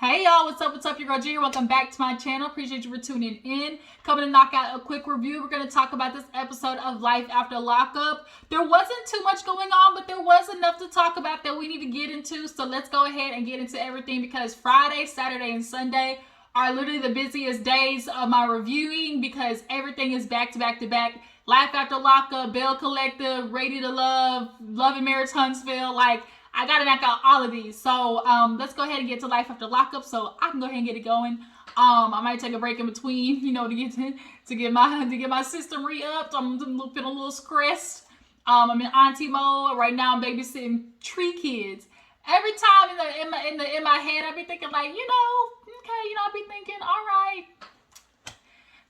Hey y'all, what's up? What's up? Your girl G. Welcome back to my channel. Appreciate you for tuning in. Coming to knock out a quick review. We're going to talk about this episode of Life After Lockup. There wasn't too much going on, but there was enough to talk about that we need to get into. So let's go ahead and get into everything because Friday, Saturday, and Sunday are literally the busiest days of my reviewing because everything is back to back to back. Life After Lockup, Bell Collective, Ready to Love, Love and Marriage Huntsville, like I gotta knock out all of these. So let's go ahead and get to Life After Lockup so I can go ahead and get it going. I might take a break in between, you know, to get my system re-upped. I'm feeling a little stressed. I'm in auntie mode right now. I'm babysitting 3 kids. Every time in my head, I be thinking like, I be thinking, all right.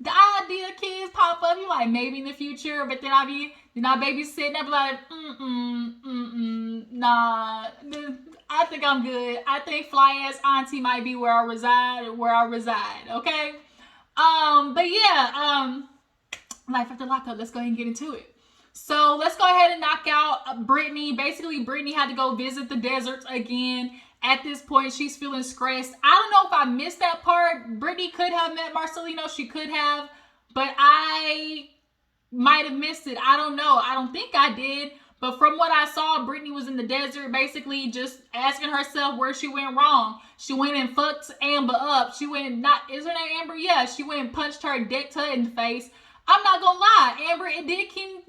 The idea of kids pop up, you like maybe in the future, but then I babysitting, I be like, nah, I think I'm good. I think fly ass auntie might be where I reside, okay? But yeah, Life After Lockup, let's go ahead and get into it. So let's go ahead and knock out Brittany. Basically, Brittany had to go visit the deserts again. At this point, she's feeling stressed. I don't know if I missed that part. Brittany could have met Marcelino. She could have. But I might have missed it. I don't know. I don't think I did. But from what I saw, Brittany was in the desert basically just asking herself where she went wrong. She went and fucked Amber up. She went, is her name Amber? Yeah, she went and punched her, decked her in the face. I'm not gonna lie. Amber, it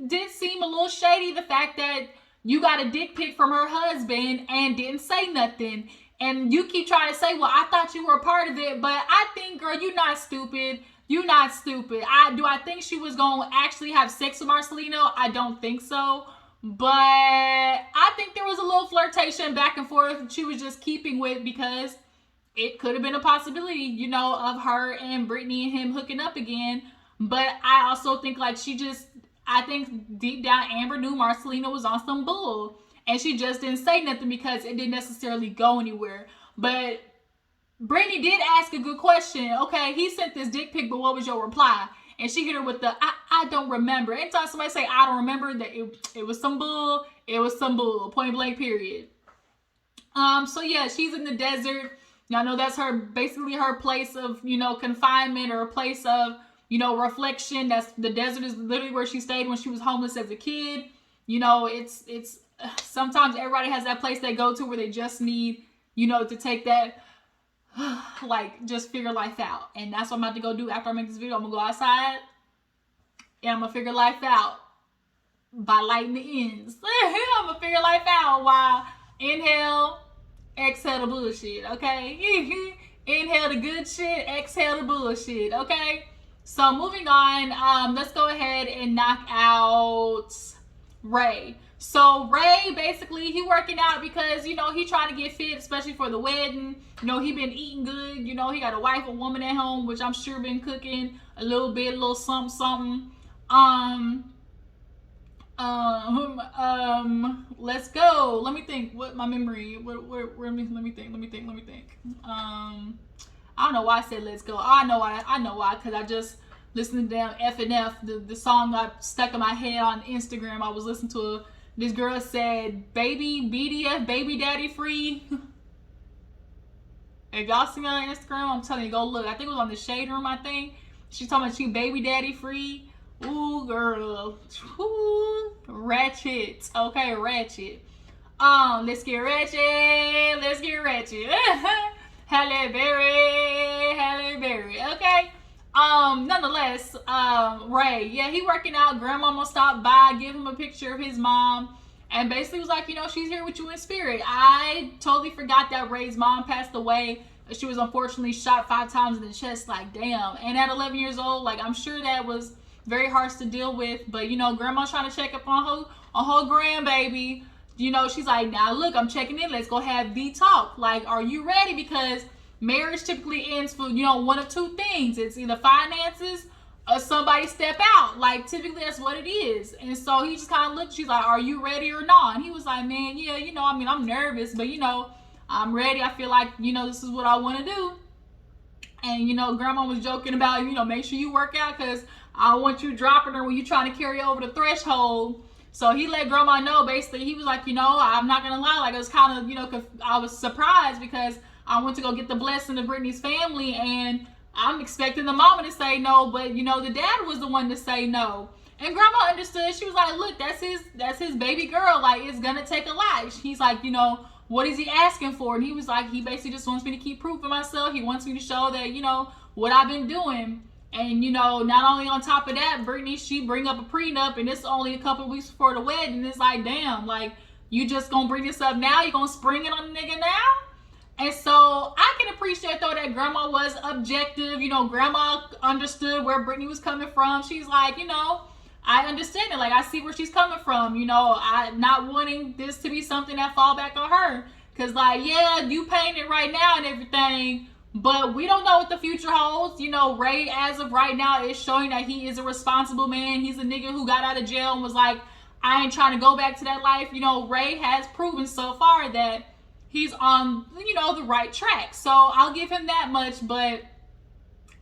did seem a little shady, the fact that you got a dick pic from her husband and didn't say nothing. And you keep trying to say, well, I thought you were a part of it. But I think, girl, you're not stupid. You're not stupid. Do I think she was going to actually have sex with Marcelino? I don't think so. But I think there was a little flirtation back and forth she was just keeping with because it could have been a possibility, of her and Brittany and him hooking up again. But I also think like I think deep down Amber knew Marcelino was on some bull. And she just didn't say nothing because it didn't necessarily go anywhere. But Brittany did ask a good question. Okay, he sent this dick pic, but what was your reply? And she hit her with the, I don't remember. Anytime somebody say, I don't remember, that it was some bull, it was some bull, point blank period. So yeah, she's in the desert. Y'all know that's basically her place of, confinement or a place of, reflection. That's the desert is literally where she stayed when she was homeless as a kid. It's sometimes everybody has that place they go to where they just need, to take that, like, just figure life out. And that's what I'm about to go do after I make this video. I'm gonna go outside and I'm gonna figure life out by lighting the ends. I'm gonna figure life out while inhale, exhale the bullshit, okay? Inhale the good shit, exhale the bullshit, okay? So moving on, let's go ahead and knock out Ray. So Ray, basically, he working out because, he trying to get fit, especially for the wedding. He been eating good. He got a wife, a woman at home, which I'm sure been cooking a little bit, a little something. Let's go. Let me think. What my memory? Let me think. I don't know why I said let's go. I know why. Because I just listened to damn F and F, the song got stuck in my head on Instagram. I was listening to this girl said, baby BDF, baby daddy free. If y'all see me on Instagram, I'm telling you, go look. I think it was on the Shade Room, I think. She's talking about she baby daddy free. Ooh, girl. Ooh, ratchet. Okay, ratchet. Let's get ratchet. Let's get ratchet. Halle Berry. Okay. Nonetheless, Ray, yeah, he working out. Grandmama stopped by, give him a picture of his mom, and basically was like, she's here with you in spirit. I totally forgot that Ray's mom passed away. She was unfortunately shot 5 times in the chest. Like, damn. And at 11 years old, like, I'm sure that was very harsh to deal with. But, grandma's trying to check up on her grandbaby. She's like, now look, I'm checking in. Let's go have the talk. Like, are you ready? Because marriage typically ends for, one of 2 things. It's either finances or somebody step out. Like, typically that's what it is. And so he just kind of looked. She's like, are you ready or not? And he was like, man, yeah, I'm nervous, but, I'm ready. I feel like, this is what I want to do. And, grandma was joking about, make sure you work out because I don't want you dropping her when you're trying to carry over the threshold. So he let grandma know, basically, he was like, I'm not going to lie. Like, it was kind of, I was surprised because I went to go get the blessing of Brittany's family, and I'm expecting the mama to say no, but you know, the dad was the one to say no. And grandma understood. She was like, look, that's his baby girl. Like, it's gonna take a lot. He's like, you know, what is he asking for? And he was like, he basically just wants me to keep proving myself. He wants me to show that, you know, what I've been doing. And, you know, not only on top of that, Brittany, she bring up a prenup, and it's only a couple of weeks before the wedding. And it's like, damn, like, you just gonna bring this up now? You gonna spring it on the nigga now? And so I can appreciate, though, that grandma was objective. You know, grandma understood where Brittany was coming from. She's like, you know, I understand it. Like, I see where she's coming from. You know, I not wanting this to be something that fall back on her. Because, like, yeah, you paying it right now and everything, but we don't know what the future holds. You know, Ray, as of right now, is showing that he is a responsible man. He's a nigga who got out of jail and was like, I ain't trying to go back to that life. You know, Ray has proven so far that he's on, you know, the right track. So I'll give him that much, but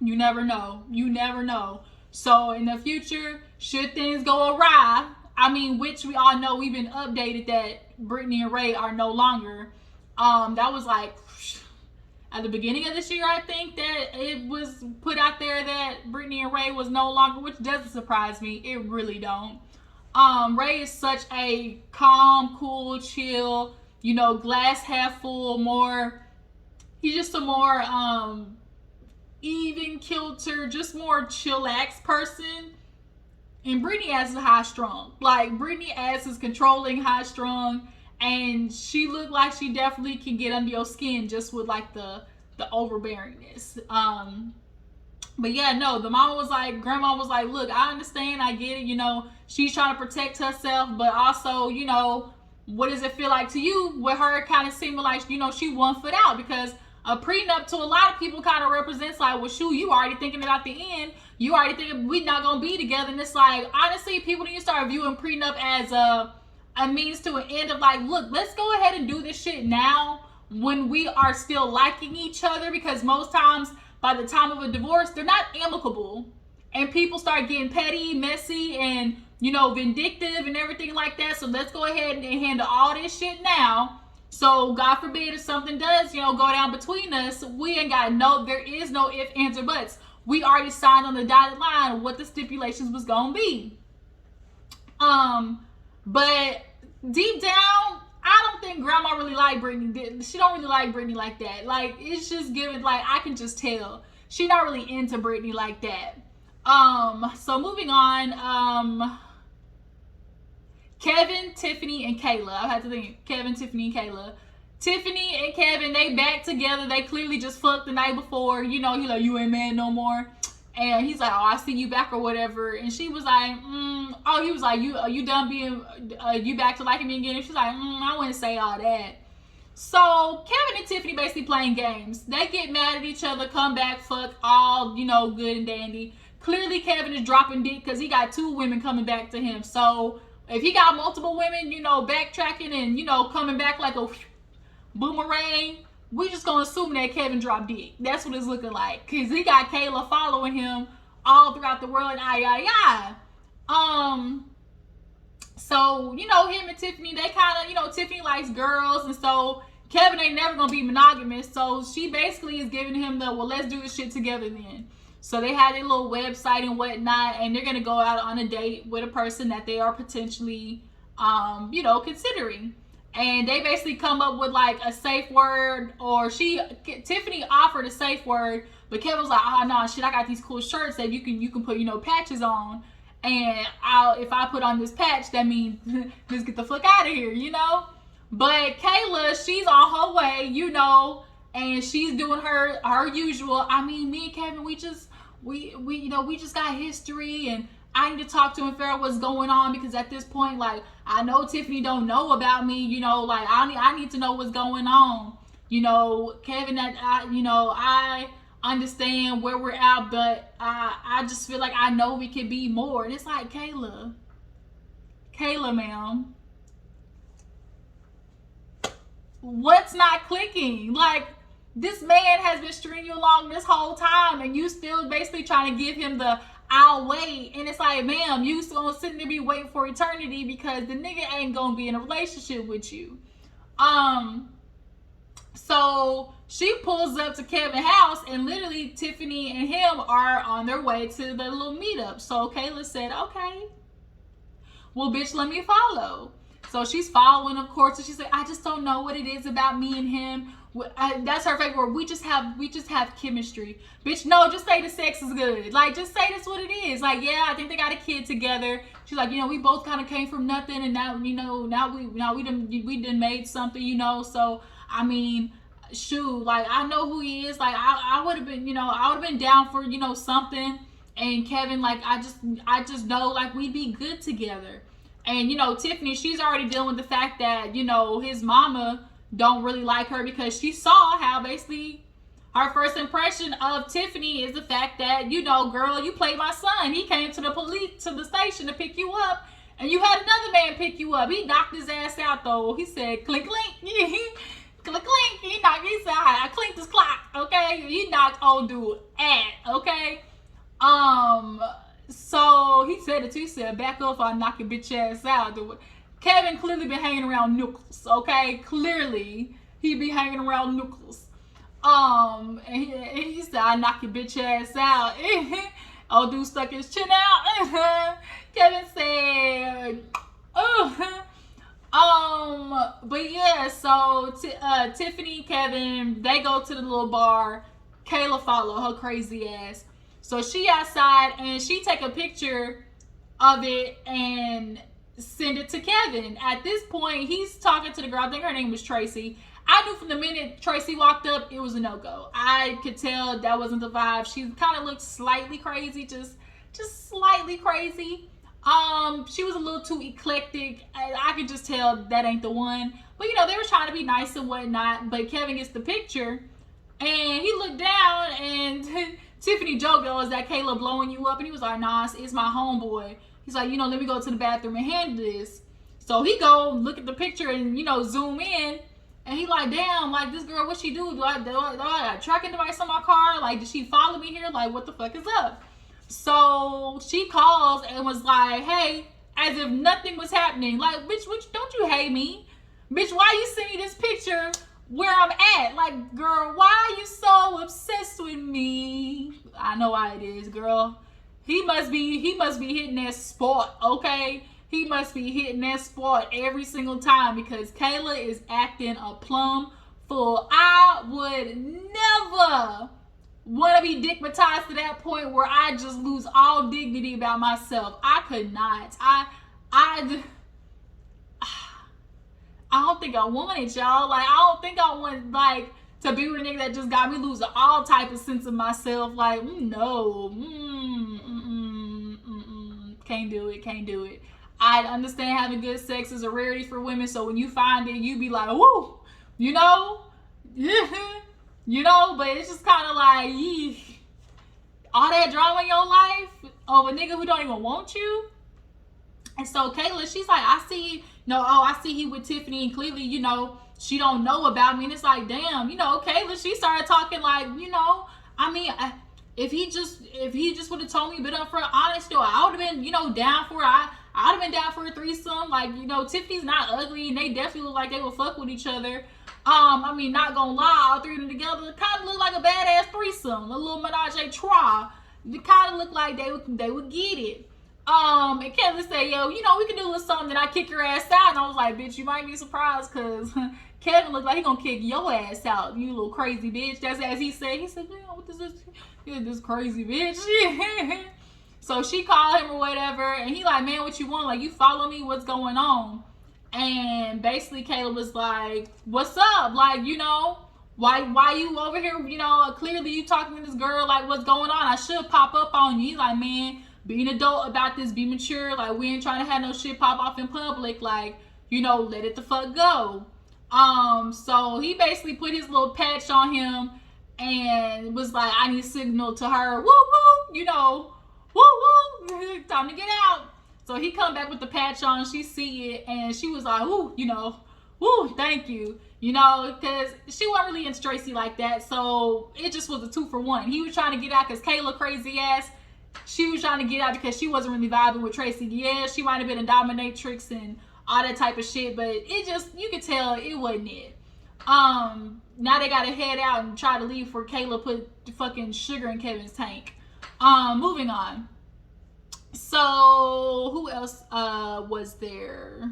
you never know. You never know. So in the future, should things go awry, I mean, which we all know, we've been updated that Brittany and Ray are no longer. That was like at the beginning of this year, I think, that it was put out there that Brittany and Ray was no longer, which doesn't surprise me. It really don't. Ray is such a calm, cool, chill, you know, glass half full, more, he's just a more even kilter, just more chillax person. And Brittany ass is high strung. Like, Brittany ass is controlling, high strung, and she looked like she definitely can get under your skin just with like the overbearingness. But yeah, no, the mama was like, grandma was like, look, I understand, I get it, you know, she's trying to protect herself, but also, you know, what does it feel like to you with her kind of seeming like, you know, she 1 foot out? Because a prenup to a lot of people kind of represents like, well, shoot, you already thinking about the end. You already thinking we're not going to be together. And it's like, honestly, people need to start viewing prenup as a means to an end of like, look, let's go ahead and do this shit now when we are still liking each other. Because most times, by the time of a divorce, they're not amicable. And people start getting petty, messy, and, you know, vindictive and everything like that. So let's go ahead and handle all this shit now. So God forbid if something does, you know, go down between us, we ain't got there is no ifs, ands, or buts. We already signed on the dotted line what the stipulations was gonna be. But deep down, I don't think grandma really liked Brittany. She don't really like Brittany like that. Like, it's just given, like, I can just tell. She not really into Brittany like that. So moving on, Kevin, Tiffany, and Kayla. I had to think Kevin, Tiffany, and Kayla. Tiffany and Kevin, they back together. They clearly just fucked the night before. You know, he's like, you ain't mad no more. And he's like, oh, I see you back or whatever. And she was like, oh, he was like, you done being, you back to liking me again? And she's like, I wouldn't say all that. So Kevin and Tiffany basically playing games. They get mad at each other, come back, fuck, all, you know, good and dandy. Clearly Kevin is dropping dick because he got 2 women coming back to him. So if he got multiple women, you know, backtracking and, you know, coming back like a boomerang, we just gonna assume that Kevin dropped dick. That's what it's looking like. Because he got Kayla following him all throughout the world and So, you know, him and Tiffany, they kind of, you know, Tiffany likes girls. And so Kevin ain't never gonna be monogamous. So she basically is giving him the, well, let's do this shit together then. So they had a little website and whatnot, and they're gonna go out on a date with a person that they are potentially, you know, considering. And they basically come up with like a safe word, or Tiffany offered a safe word, but Kevin was like, oh no, shit, I got these cool shirts that you can put, you know, patches on, and if I put on this patch, that means just get the fuck out of here, you know. But Kayla, she's on her way, you know, and she's doing her usual. I mean, me and Kevin, we just got history, and I need to talk to him, figure out what's going on, because at this point, like, I know Tiffany don't know about me, you know, like, I need to know what's going on. You know, Kevin, I understand where we're at, but I just feel like I know we could be more. And it's like, Kayla, ma'am, what's not clicking? Like, this man has been stringing you along this whole time, and you still basically trying to give him the I'll wait. And it's like, ma'am, you still gonna sit there and be waiting for eternity, because the nigga ain't gonna be in a relationship with you. So she pulls up to Kevin's house, and literally Tiffany and him are on their way to the little meetup. So Kayla said, okay, well, bitch, let me follow. So she's following, of course, and she said, I just don't know what it is about me and him. That's her favorite word. We just have chemistry. Bitch, no, just say the sex is good. Like, just say that's what it is. Like, yeah, I think they got a kid together. She's like, you know, we both kind of came from nothing, and now, you know, we done made something, you know. So I mean, shoot, like, I know who he is. Like, I would have been, you know, I would have been down for, you know, something. And Kevin, like, I just know, like, we'd be good together. And, you know, Tiffany, she's already dealing with the fact that, you know, his mama don't really like her, because she saw how basically her first impression of Tiffany is the fact that, you know, girl, you played my son. He came to the station to pick you up, and you had another man pick you up. He knocked his ass out, though. He said, clink, clink. Clink, clink. He said, I clinked his clock, okay? He knocked old dude out, okay? So he said it too. He said, back up, I'll knock your bitch ass out. Kevin clearly been hanging around Nucleus, okay? Clearly, he be hanging around Nucleus. And he said, I knock your bitch ass out. Old dude stuck his chin out. Kevin said, but yeah, so Tiffany, Kevin, they go to the little bar. Kayla follow her crazy ass. So she outside, and she take a picture of it and send it to Kevin. At this point, he's talking to the girl. I think her name was Tracy. I knew from the minute Tracy walked up, it was a no-go. I could tell that wasn't the vibe. She kind of looked slightly crazy, just slightly crazy. She was a little too eclectic. I could just tell that ain't the one. But, you know, they were trying to be nice and whatnot. But Kevin gets the picture, and he looked down, and Tiffany joked, oh, is that Kayla blowing you up? And he was like, nah, it's my homeboy. He's like, you know, let me go to the bathroom and handle this. So he go look at the picture and, you know, zoom in. And he like, damn, like, this girl, what she do? Do I got a tracking device on my car? Like, did she follow me here? Like, what the fuck is up? So she calls and was like, hey, as if nothing was happening. Like, bitch, don't you hate me? Bitch, why you send me this picture where I'm at? Like, girl, why are you so obsessed with me? I know why it is, girl. He must be hitting that spot, okay? He must be hitting that spot every single time, because Kayla is acting a plum fool. I would never want to be dickmatized to that point where I just lose all dignity about myself. I could not. I don't think I want it, y'all. Like, I don't think I want, like, to be with a nigga that just got me losing all type of sense of myself. Like, no. Can't do it. I understand having good sex is a rarity for women, so when you find it, you be like, woo, you know? You know, but it's just kind of like, all that drama in your life of a nigga who don't even want you. And so Kayla, she's like, I see he with Tiffany, and clearly, you know, she don't know about me. And it's like, damn, you know, Kayla, she started talking like, you know, I mean, if he just would have told me a bit upfront, honest, though, I would have been, you know, down for it. I'd have been down for a threesome. Like, you know, Tiffany's not ugly, and they definitely look like they would fuck with each other. I mean, not gonna lie, all three of them together kind of look like a badass threesome, a little menage a trois. It kind of looked like they would get it. And Kevin said, yo, you know, we can do a little something, and I kick your ass out. And I was like, bitch, you might be surprised, because Kevin looked like he gonna kick your ass out, you little crazy bitch. That's as he said. He said, man, what is this? You're this crazy bitch. So she called him or whatever, and he like, man, what you want? Like, you follow me? What's going on? And basically Kayla was like, what's up? Like, you know, why you over here? You know, clearly you talking to this girl. Like, what's going on? I should pop up on you. He's like, man, be an adult about this. Be mature. Like, we ain't trying to have no shit pop off in public. Like, you know, let it the fuck go. So he basically put his little patch on him and was like, I need signal to her. Woo woo, you know, woo woo, time to get out. So he come back with the patch on, she see it, and she was like, ooh, you know, woo, thank you. You know, because she wasn't really into Tracy like that, so it just was a 2-for-1. He was trying to get out because Kayla crazy ass. She was trying to get out because she wasn't really vibing with Tracy. Yeah, she might have been a dominatrix and all that type of shit, but it just, you could tell it wasn't it. now they gotta head out and try to leave before Kayla put the fucking sugar in Kevin's tank. Moving on. So who else was there?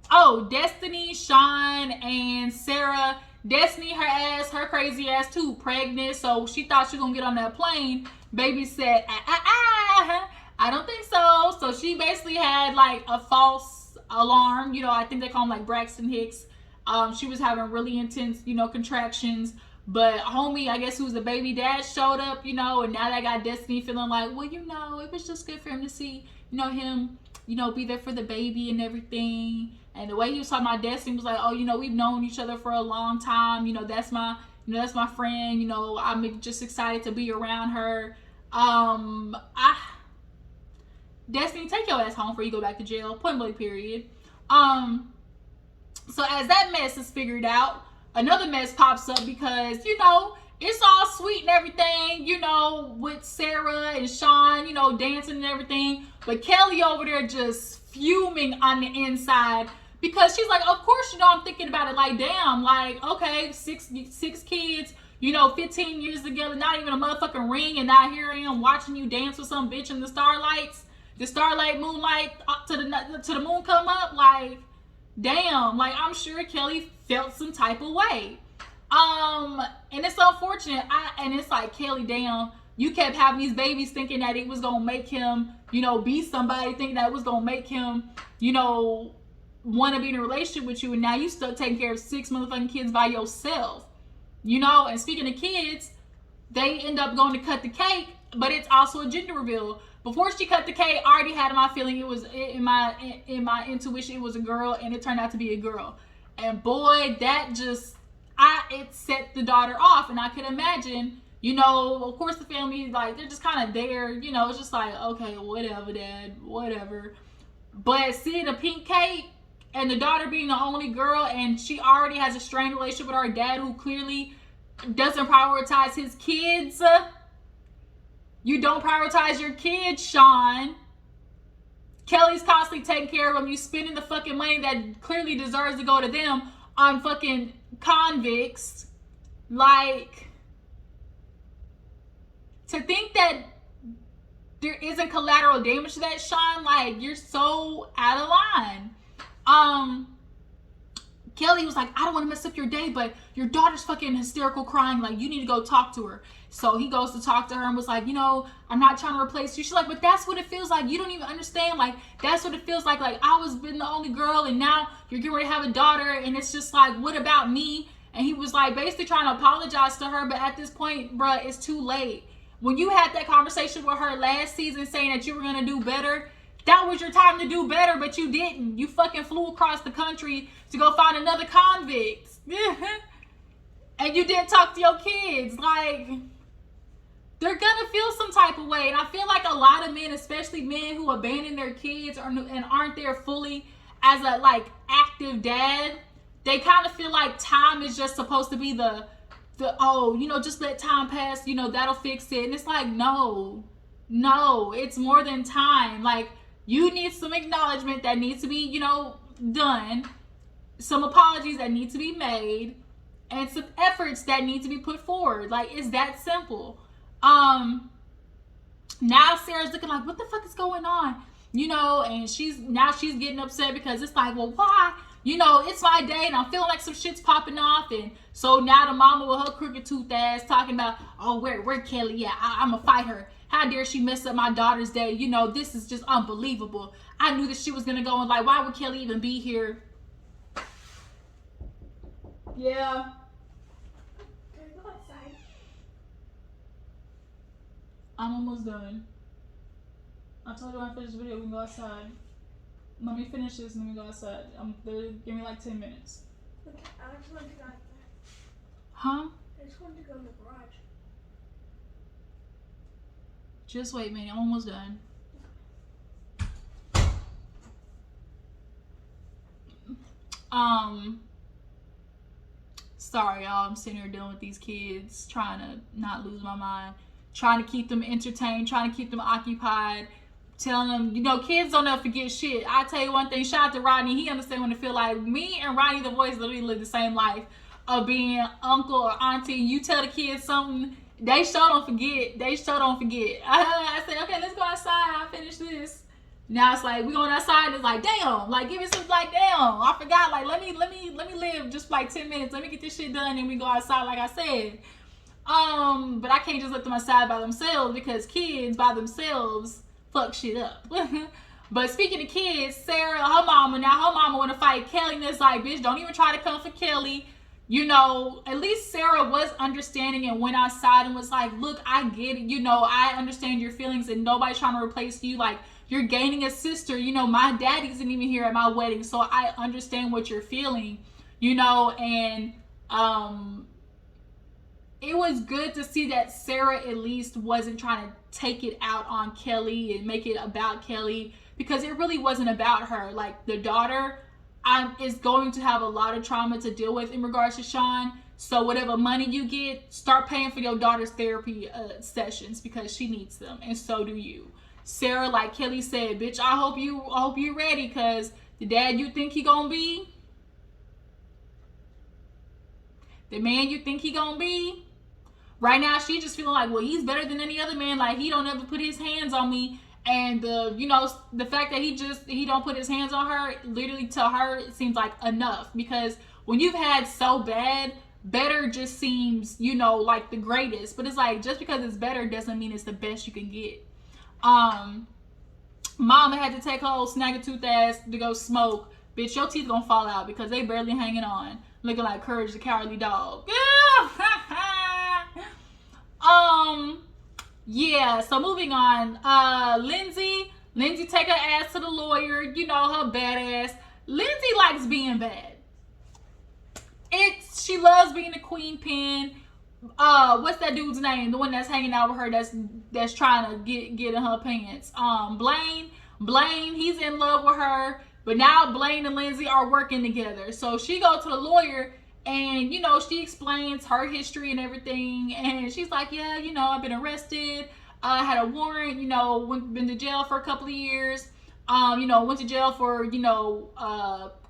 Oh, Destinie, Shawn, and Sara. Destinie, her crazy ass too, pregnant. So she thought she was gonna get on that plane. Baby said, I don't think so. So she basically had like a false alarm. You know, I think they call him like Braxton Hicks. She was having really intense, you know, contractions. But homie, I guess who's the baby dad, showed up, you know, and now they got Destinie feeling like, well, you know, it was just good for him to see, you know, him, you know, be there for the baby and everything. And the way he was talking about Destinie was like, oh, you know, we've known each other for a long time. You know, that's my friend. You know, I'm just excited to be around her. Destinie, take your ass home before you go back to jail. Point blank, period. So as that mess is figured out, another mess pops up because, you know, it's all sweet and everything, you know, with Sara and Shawn, you know, dancing and everything. But Kelly over there just fuming on the inside because she's like, of course, you know, I'm thinking about it like, damn, like, okay, six kids, you know, 15 years together, not even a motherfucking ring, and now here I am watching you dance with some bitch in the starlights, the starlight moonlight up to the moon come up, like, damn, like, I'm sure Kelly felt some type of way. And it's unfortunate. And it's like, Kelly, damn, you kept having these babies thinking that it was gonna make him, you know, be somebody, thinking that it was gonna make him, you know, want to be in a relationship with you, and now you stuck taking care of 6 motherfucking kids by yourself, you know. And speaking of kids, they end up going to cut the cake, but it's also a gender reveal. Before she cut the cake, I already had my feeling it was in my intuition it was a girl, and it turned out to be a girl. And boy, that just it set the daughter off. And I could imagine, you know, of course the family, like, they're just kind of there, you know, it's just like, okay, whatever, dad, whatever. But seeing a pink cake and the daughter being the only girl, and she already has a strained relationship with her dad who clearly doesn't prioritize his kids. You don't prioritize your kids, Shawn. Kelly's constantly taking care of them. You spending the fucking money that clearly deserves to go to them on fucking convicts. Like, to think that there isn't collateral damage to that, Shawn, like, you're so out of line. Kelly was like, I don't want to mess up your day, but your daughter's fucking hysterical crying, like, you need to go talk to her. So he goes to talk to her and was like, you know, I'm not trying to replace you. She's like, but that's what it feels like. You don't even understand. Like, that's what it feels like. Like, I was been the only girl, and now you're getting ready to have a daughter, and it's just like, what about me? And he was like, basically trying to apologize to her, but at this point, bruh, it's too late. When you had that conversation with her last season saying that you were going to do better, that was your time to do better, but you didn't. You fucking flew across the country to go find another convict. And you didn't talk to your kids. Like, they're gonna feel some type of way. And I feel like a lot of men, especially men who abandon their kids and aren't there fully as a, like, active dad, they kind of feel like time is just supposed to be the oh, you know, just let time pass, you know, that'll fix it. And it's like, no, it's more than time. Like, you need some acknowledgement that needs to be, you know, done, some apologies that need to be made, and some efforts that need to be put forward. Like, it's that simple. Now Sarah's looking like, what the fuck is going on? You know, and she's getting upset because it's like, well, why? You know, it's my day and I'm feeling like some shit's popping off. And so now the mama with her crooked tooth ass talking about, oh, where Kelly? Yeah, I'm gonna fight her. How dare she mess up my daughter's day? You know, this is just unbelievable. I knew that she was gonna go, and like, why would Kelly even be here? Yeah. Can I go outside? I'm almost done. I told you when I finish the video, we can go outside. Let me finish this and then we go outside. Give me like 10 minutes. Okay, I just wanted to go out there. Huh? I just wanted to go in the garage. Just wait, man. I'm almost done. Sorry, y'all. I'm sitting here dealing with these kids, trying to not lose my mind, trying to keep them entertained, trying to keep them occupied, telling them, you know, kids don't ever forget shit. I tell you one thing, shout out to Rodney. He understands when it feel like me and Rodney the voice literally live the same life of being uncle or auntie. You tell the kids something, they sure don't forget. They sure don't forget. I say, okay, let's go outside. I'll finish this. Now it's like we going outside and it's like, damn, like give me some, like, damn, I forgot, like let me live just like 10 minutes. Let me get this shit done and we go outside like I said. But I can't just let them outside by themselves because kids by themselves fuck shit up. But speaking of kids, Sara, her mama want to fight Kelly, and it's like, bitch, don't even try to come for Kelly. You know, at least Sara was understanding and went outside and was like, look, I get it. You know, I understand your feelings and nobody's trying to replace you. Like, you're gaining a sister. You know, my daddy isn't even here at my wedding, so I understand what you're feeling, you know, and it was good to see that Sara at least wasn't trying to take it out on Kelly and make it about Kelly, because it really wasn't about her. Like, the daughter is going to have a lot of trauma to deal with in regards to Shawn. So whatever money you get, start paying for your daughter's therapy sessions, because she needs them, and so do you. Sara, like Kelly said, bitch, I hope you ready, because the dad you think he gonna be, the man you think he gonna be, right now she just feeling like, well, he's better than any other man. Like, he don't ever put his hands on me. And you know, the fact that he don't put his hands on her, literally to her, it seems like enough. Because when you've had so bad, better just seems, you know, like the greatest. But it's like, just because it's better doesn't mean it's the best you can get. Mama had to take her old snagger-tooth ass to go smoke. Bitch, your teeth gonna fall out because they barely hanging on, looking like Courage the Cowardly Dog. Yeah, so moving on. Lindsay take her ass to the lawyer. You know, her badass. Lindsay likes being bad. She loves being a queen pin. What's that dude's name? The one that's hanging out with her, that's trying to get in her pants. Blaine, he's in love with her, but now Blaine and Lindsay are working together. So she goes to the lawyer, and you know, she explains her history and everything, and she's like, yeah, you know, I've been arrested, I had a warrant, you know, been to jail for a couple of years, you know, went to jail for, you know,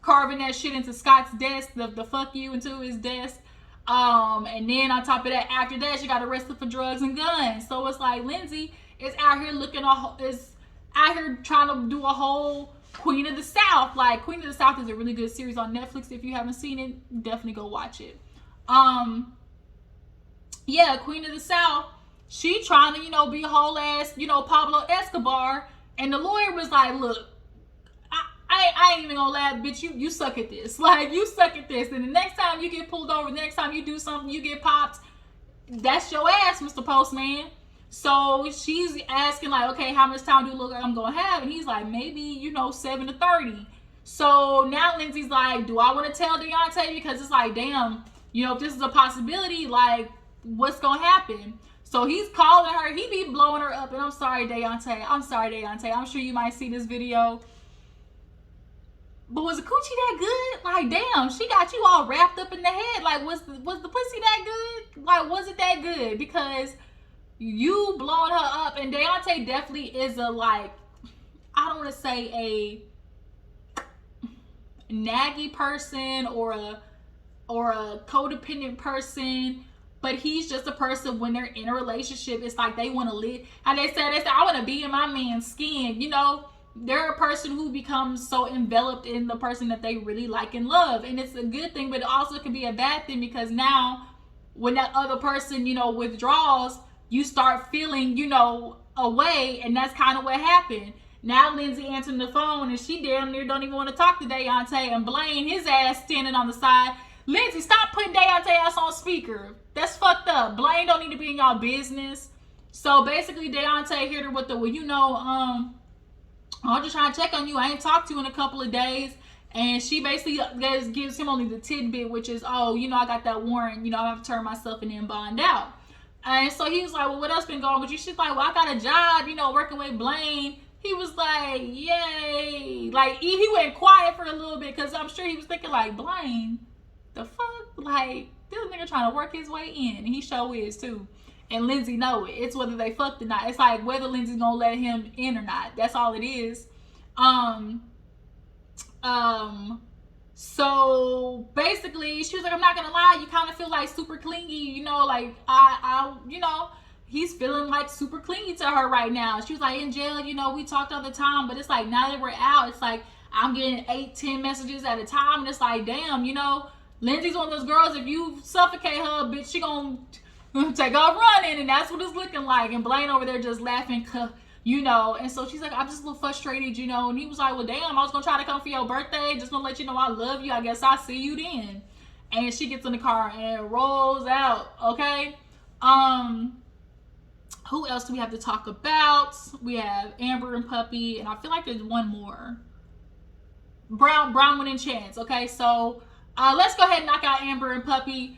carving that shit into Scott's desk, the fuck you into his desk. And then on top of that, after that, she got arrested for drugs and guns. So it's like Lindsay is out here trying to do a whole Queen of the South. Like, Queen of the South is a really good series on Netflix. If you haven't seen it, definitely go watch it. Yeah, Queen of the South. She trying to, you know, be a whole ass, you know, Pablo Escobar. And the lawyer was like, look, I ain't even gonna laugh, bitch. You suck at this. Like, you suck at this. And the next time you get pulled over, the next time you do something, you get popped, that's your ass, Mr. Postman. So she's asking, like, okay, how much time do you look like I'm gonna have? And he's like, maybe, you know, 7 to 30. So now Lindsay's like, do I want to tell Deontay? Because it's like, damn, you know, if this is a possibility, like, what's gonna happen? So he's calling her. He be blowing her up. And I'm sorry, Deontay. I'm sure you might see this video. But was the coochie that good? Like, damn, she got you all wrapped up in the head. Like, was the pussy that good? Like, was it that good? Because you blowing her up, and Deontay definitely is a, like, I don't want to say a naggy person or a codependent person, but he's just a person, when they're in a relationship, it's like they want to live. How they say, I want to be in my man's skin, you know. They're a person who becomes so enveloped in the person that they really like and love. And it's a good thing, but it also can be a bad thing, because now when that other person, you know, withdraws, you start feeling, you know, away. And that's kind of what happened. Now Lindsay answering the phone, and she damn near don't even want to talk to Deontay, and Blaine, his ass standing on the side. Lindsay, stop putting Deontay ass on speaker. That's fucked up. Blaine don't need to be in y'all business. So basically Deontay hit her with the, well, you know, I'm just trying to check on you. I ain't talked to you in a couple of days. And she basically gives him only the tidbit, which is, oh, you know, I got that warrant. You know, I have to turn myself in and bond out. And so he was like, well, what else been going with you? She's like, well, I got a job, you know, working with Blaine. He was like, yay. Like, he went quiet for a little bit, because I'm sure he was thinking, like, Blaine, the fuck? Like, this nigga trying to work his way in. And he sure is, too. and Lindsay know it. It's whether they fucked or not. It's like whether Lindsay's gonna let him in or not. That's all it is. So basically, she was like, I'm not gonna lie, you kind of feel like super clingy, you know, like he's feeling like super clingy to her right now. She was like, in jail, you know, we talked all the time, but it's like now that we're out, it's like I'm getting 8-10 messages at a time, and it's like, damn, you know, Lindsay's one of those girls, if you suffocate her, bitch, she gonna take off running, and that's what it's looking like. And Blaine over there just laughing, you know, and so she's like, I'm just a little frustrated, you know, and he was like, well, damn, I was gonna try to come for your birthday, just gonna let you know I love you, I guess I'll see you then. And she gets in the car and rolls out, okay? Who else do we have to talk about? We have Amber and Puppy, and I feel like there's one more. Branwin and Chaz, okay? So, let's go ahead and knock out Amber and Puppy.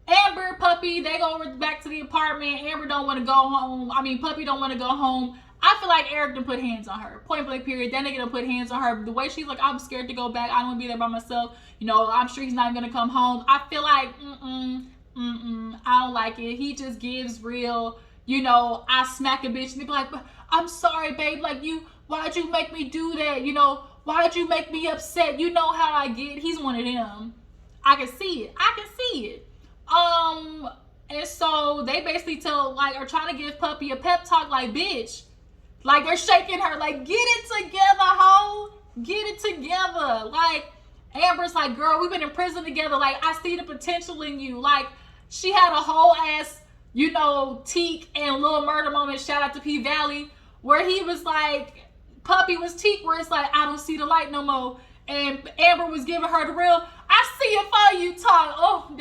Amber, Puppy, they go back to the apartment. Amber don't want to go home. I mean, Puppy don't want to go home. I feel like Eric done put hands on her. Point blank period. That nigga done put hands on her. The way she's like, I'm scared to go back. I don't want to be there by myself. You know, I'm sure he's not going to come home. I feel like, I don't like it. He just gives real, you know, I smack a bitch. And they be like, I'm sorry, babe. Like, why'd you make me do that? You know, why'd you make me upset? You know how I get. He's one of them. I can see it. I can see it. And so they basically are trying to give Puppy a pep talk, like, bitch. Like, they're shaking her, like, get it together, hoe. Get it together. Like, Amber's like, girl, we've been in prison together. Like, I see the potential in you. Like, she had a whole ass, you know, Teak and Little Murder moment, shout out to P Valley, where he was like, Puppy was Teak, where it's like, I don't see the light no more. And Amber was giving her the real, I see it for you talk.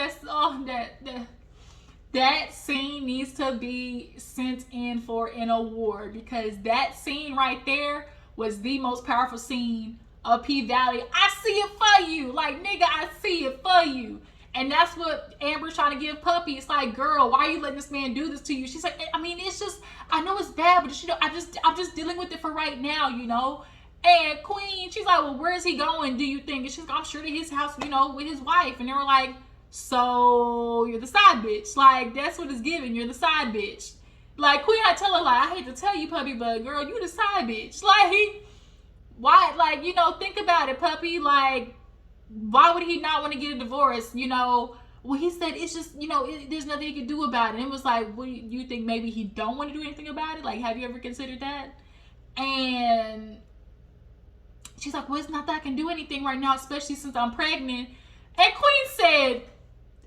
That scene needs to be sent in for an award, because that scene right there was the most powerful scene of P Valley. I see it for you. Like, nigga, I see it for you. And that's what Amber's trying to give Puppy. It's like, girl, why are you letting this man do this to you? She's like, I mean, it's just, I know it's bad, but you know, I'm just dealing with it for right now, you know? And Queen, she's like, well, where is he going, do you think? And she's like, I'm sure to his house, you know, with his wife. And they were like, so you're the side bitch. Like, that's what it's giving. You're the side bitch. Like, Queen, I tell her, like, I hate to tell you, Puppy, but girl, you the side bitch. Like, why? Like, you know, think about it, Puppy. Like, why would he not want to get a divorce? You know, well, he said it's just, you know, there's nothing he can do about it. And it was like, well, you think maybe he don't want to do anything about it? Like, have you ever considered that? And she's like, well, it's not that I can do anything right now, especially since I'm pregnant. And Queen said,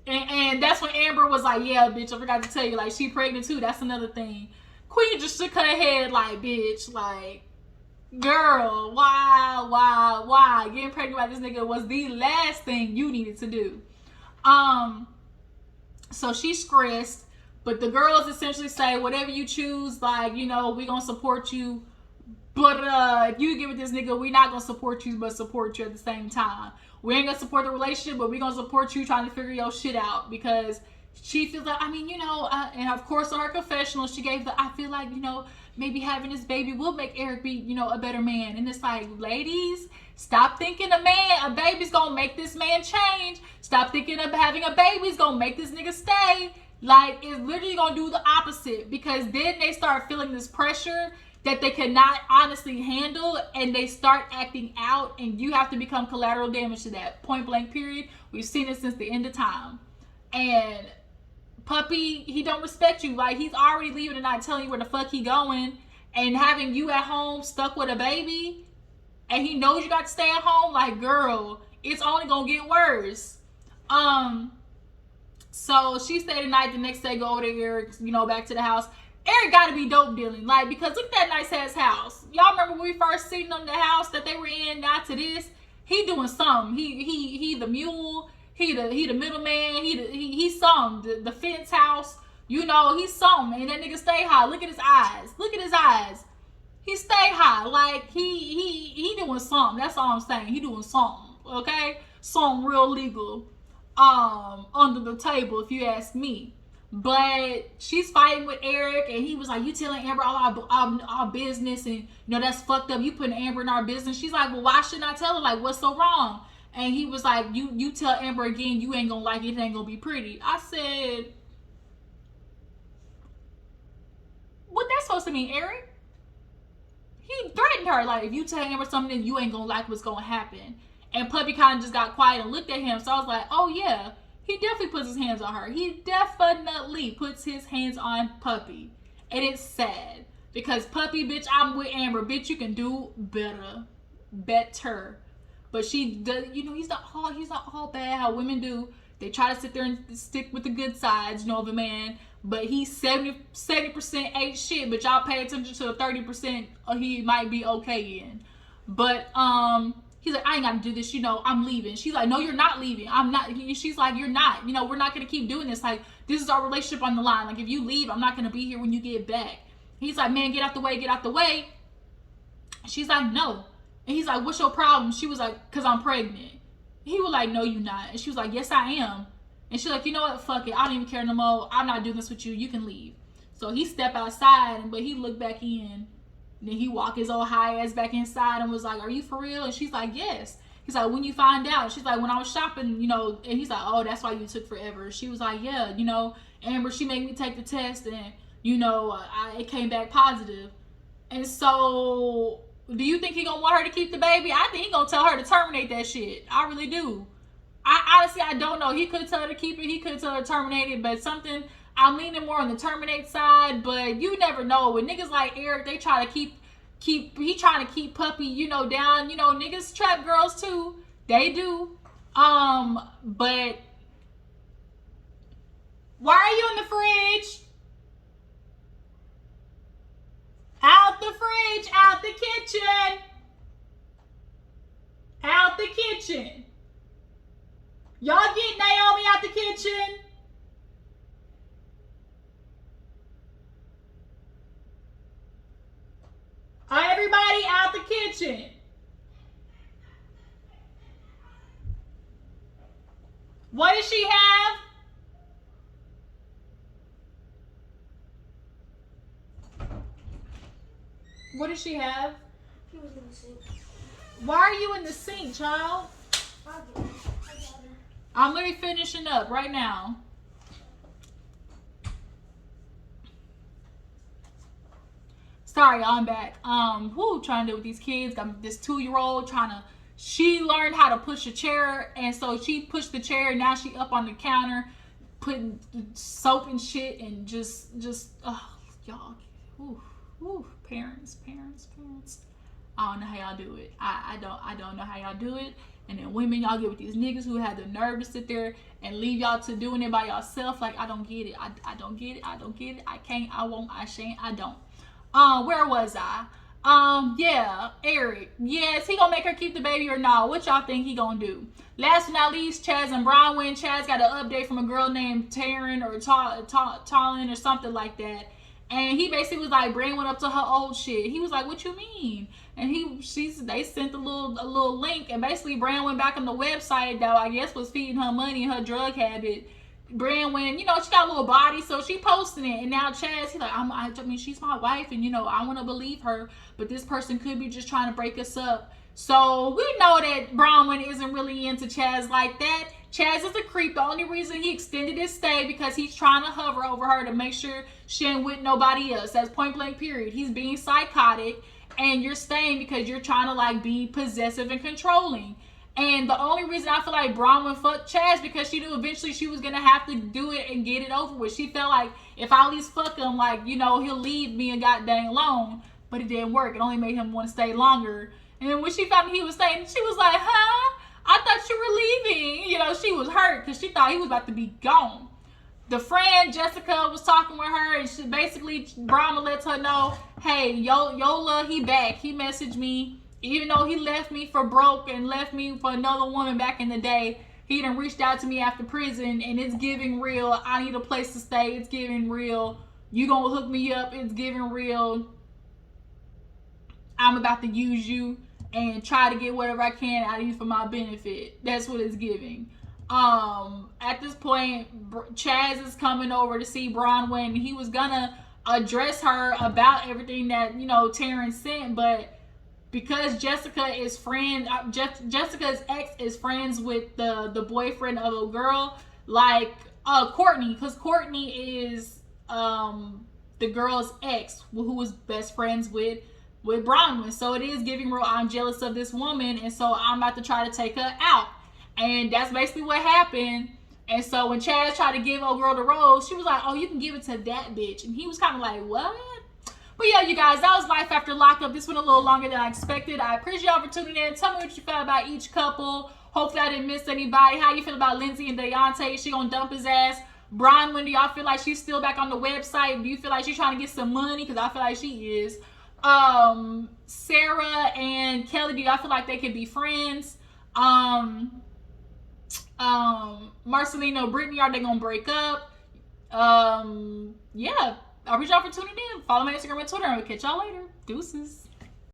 and that's when Amber was like, yeah, bitch, I forgot to tell you, like, she pregnant too. That's another thing. Queen just shook her head like, bitch, like, girl, why? Getting pregnant by this nigga was the last thing you needed to do. So she's stressed, but the girls essentially say, whatever you choose, like, you know, we gonna support you. But if you get with this nigga, we not gonna support you, but support you at the same time. We ain't gonna support the relationship, but we gonna support you trying to figure your shit out, because she feels like, I mean, you know, and of course on her confessional, she gave I feel like, you know, maybe having this baby will make Eric be, you know, a better man. And it's like, ladies, stop thinking a baby's gonna make this man change. Stop thinking of having a baby's gonna make this nigga stay. Like, it's literally gonna do the opposite, because then they start feeling this pressure that they cannot honestly handle, and they start acting out, and you have to become collateral damage to that. Point blank period. We've seen it since the end of time. And Puppy, he don't respect you. Like, he's already leaving and not telling you where the fuck he going, and having you at home stuck with a baby, and he knows you got to stay at home. Like, girl, it's only gonna get worse. So she stayed the night. The next day, go over there, you know, back to the house. Eric got to be dope dealing, like, because look at that nice ass house. Y'all remember when we first seen on the house that they were in? Now to this, he doing something. He the mule. He the middleman. He's something. The fence house. You know, he's something. And that nigga stay high. Look at his eyes. Look at his eyes. He stay high. Like, he doing something. That's all I'm saying. He doing something. Okay, something real legal. Under the table, if you ask me. But she's fighting with Eric, and he was like, you telling Amber all our business, and, you know, that's fucked up. You putting Amber in our business. She's like, well, why shouldn't I tell her? Like, what's so wrong? And he was like, you tell Amber again, you ain't gonna like it. It ain't gonna be pretty. I said, me, Eric. He threatened her, like, if you tell Amber something, you ain't gonna like what's gonna happen. And Puppy kind of just got quiet and looked at him. So I was like, oh yeah, he definitely puts his hands on her. He definitely puts his hands on Puppy. And it's sad. Because Puppy, bitch, I'm with Amber. Bitch, you can do better. Better. But she does, you know, he's not all bad how women do. They try to sit there and stick with the good sides, you know, of a man. But he's 70% ain't shit. But y'all pay attention to the 30% he might be okay in. But he's like, I ain't got to do this. You know, I'm leaving. She's like, no, you're not leaving. I'm not. She's like, you're not. You know, we're not going to keep doing this. Like, this is our relationship on the line. Like, if you leave, I'm not going to be here when you get back. He's like, man, get out the way. Get out the way. She's like, no. And he's like, what's your problem? She was like, because I'm pregnant. He was like, no, you're not. And she was like, yes, I am. And she's like, you know what? Fuck it. I don't even care no more. I'm not doing this with you. You can leave. So he stepped outside, but he looked back in. And then he walked his old high ass back inside and was like, are you for real? And she's like, yes. He's like, when you find out? She's like, when I was shopping, you know. And he's like, oh, that's why you took forever. She was like, yeah, you know, Amber, she made me take the test. And, you know, it came back positive. And so, do you think he gonna want her to keep the baby? I think he gonna tell her to terminate that shit. I really do. I don't know. He could tell her to keep it. He could tell her to terminate it. But something, I'm leaning more on the terminate side. But you never know. With niggas like Eric, they try to he trying to keep Puppy, you know, down. You know, niggas trap girls too. They do. But why are you in the fridge? Out the fridge, out the kitchen. Out the kitchen. Y'all get Naomi out the kitchen. Everybody out the kitchen. What does she have? What does she have? He was in the sink. Why are you in the sink, child? I got her. I'm literally finishing up right now. Sorry, I'm back. Trying to deal with these kids. Got this 2-year-old she learned how to push a chair, and so she pushed the chair, and now she up on the counter, putting soap and shit, and just, y'all, parents. I don't know how y'all do it. I don't know how y'all do it. And then women, y'all get with these niggas who have the nerve to sit there and leave y'all to doing it by yourself. Like, I don't get it. I don't get it. I don't get it. I can't. I won't. I shan't. I don't. Where was I? Yeah, Eric. Yeah, is he gonna make her keep the baby or no? What y'all think he gonna do? Last but not least, Chaz and Bronwyn. Chaz got an update from a girl named Taryn or Talin or something like that. And he basically was like, Branwin up to her old shit. He was like, what you mean? And they sent a little link, and basically Branwin back on the website that I guess was feeding her money and her drug habit. Branwin, you know, she got a little body, so she posting it. And now Chaz, he's like, I mean, she's my wife, and you know, I want to believe her, but this person could be just trying to break us up. So we know that Branwin isn't really into Chaz like that. Chaz is a creep. The only reason he extended his stay because he's trying to hover over her to make sure she ain't with nobody else. That's point blank period. He's being psychotic, and you're staying because you're trying to like be possessive and controlling. And the only reason I feel like Branwin fucked Chaz because she knew eventually she was gonna have to do it and get it over with. She felt like if I at least fuck him, like, you know, he'll leave me and got dang alone. But it didn't work. It only made him want to stay longer. And then when she found out he was staying, she was like, huh? I thought you were leaving. You know, she was hurt because she thought he was about to be gone. The friend, Jessica, was talking with her, and she basically, Brahma lets her know, hey, Yola, he back. He messaged me. Even though he left me for broke and left me for another woman back in the day, he done reached out to me after prison, and it's giving real. I need a place to stay. It's giving real. You gonna hook me up. It's giving real. I'm about to use you and try to get whatever I can out of you for my benefit. That's what it's giving. At this point, Chaz is coming over to see Bronwyn. He was gonna address her about everything that, you know, Terrence sent, but because Jessica's ex is friends with the boyfriend of a girl, like Courtney, because Courtney is the girl's ex, who was best friends with Branwin. So it is giving real, I'm jealous of this woman, and so I'm about to try to take her out. And that's basically what happened. And so when Chaz tried to give old girl the rose, she was like, oh, you can give it to that bitch. And he was kind of like, what? But yeah, you guys, that was Life After Lockup. This went a little longer than I expected. I appreciate y'all for tuning in. Tell me what you felt about each couple. Hopefully I didn't miss anybody. How you feel about Lindsay and Deontay? Is she gonna dump his ass? Branwin, do y'all feel like she's still back on the website? Do you feel like she's trying to get some money? Because I feel like she is. Sara and Kayla, do y'all feel like they could be friends? Marcelino, Brittany, are they gonna break up? Yeah. I appreciate y'all for tuning in. Follow my Instagram and Twitter, and we'll catch y'all later. Deuces.